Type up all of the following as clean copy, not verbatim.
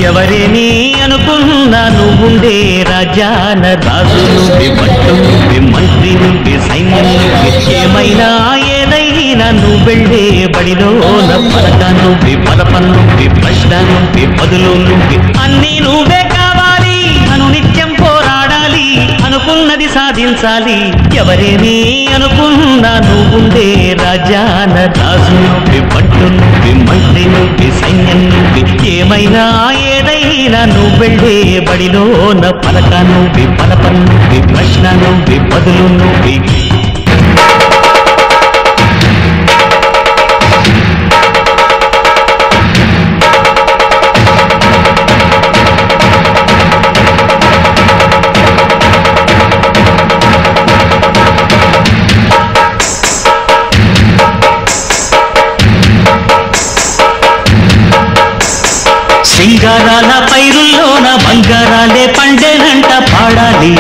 ఎవరేని అనుకున్నా నువ్వుండే రాజాన రాజు నువ్వే పట్టు నువ్వే మంత్రి నువ్వే సైన్యం నువ్వే ఏమైనా ఏదైనా నువ్వు వెళ్ళే బడిలోన పలక నువ్వే పలపం నువ్వే ప్రశ్న నువ్వే బదులు నువ్వే అన్నీ నువ్వే కావాలి అనునిత్యం పోరాడాలి అనుకున్నది సాధించాలి ఎవరేని అనుకున్నా నువ్వుండే రాజాన రాజు నువ్వే పట్టు నువ్వే మంత్రి నువ్వే సైన్యం నువ్వే ఏమైనా ఏదైనా నువ్వు వెళ్ళే బడిలోన పలక నువ్వే పలపం నువ్వే ప్రశ్న నువ్వే బదులు నువ్వే సింగారాల పైరుల్లోన బంగారాలే పండేనంట పాడాలి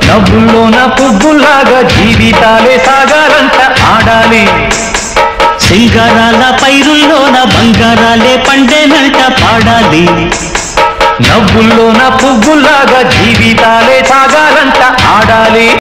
నవ్వుల్లోన పువ్వులాగా జీవితాలే సాగాలంట ఆడాలి సింగారాల పైరుల్లోన బంగారాలే పండేనంట పాడాలి నవ్వుల్లోన పువ్వులాగా జీవితాలే సాగాలంట ఆడాలి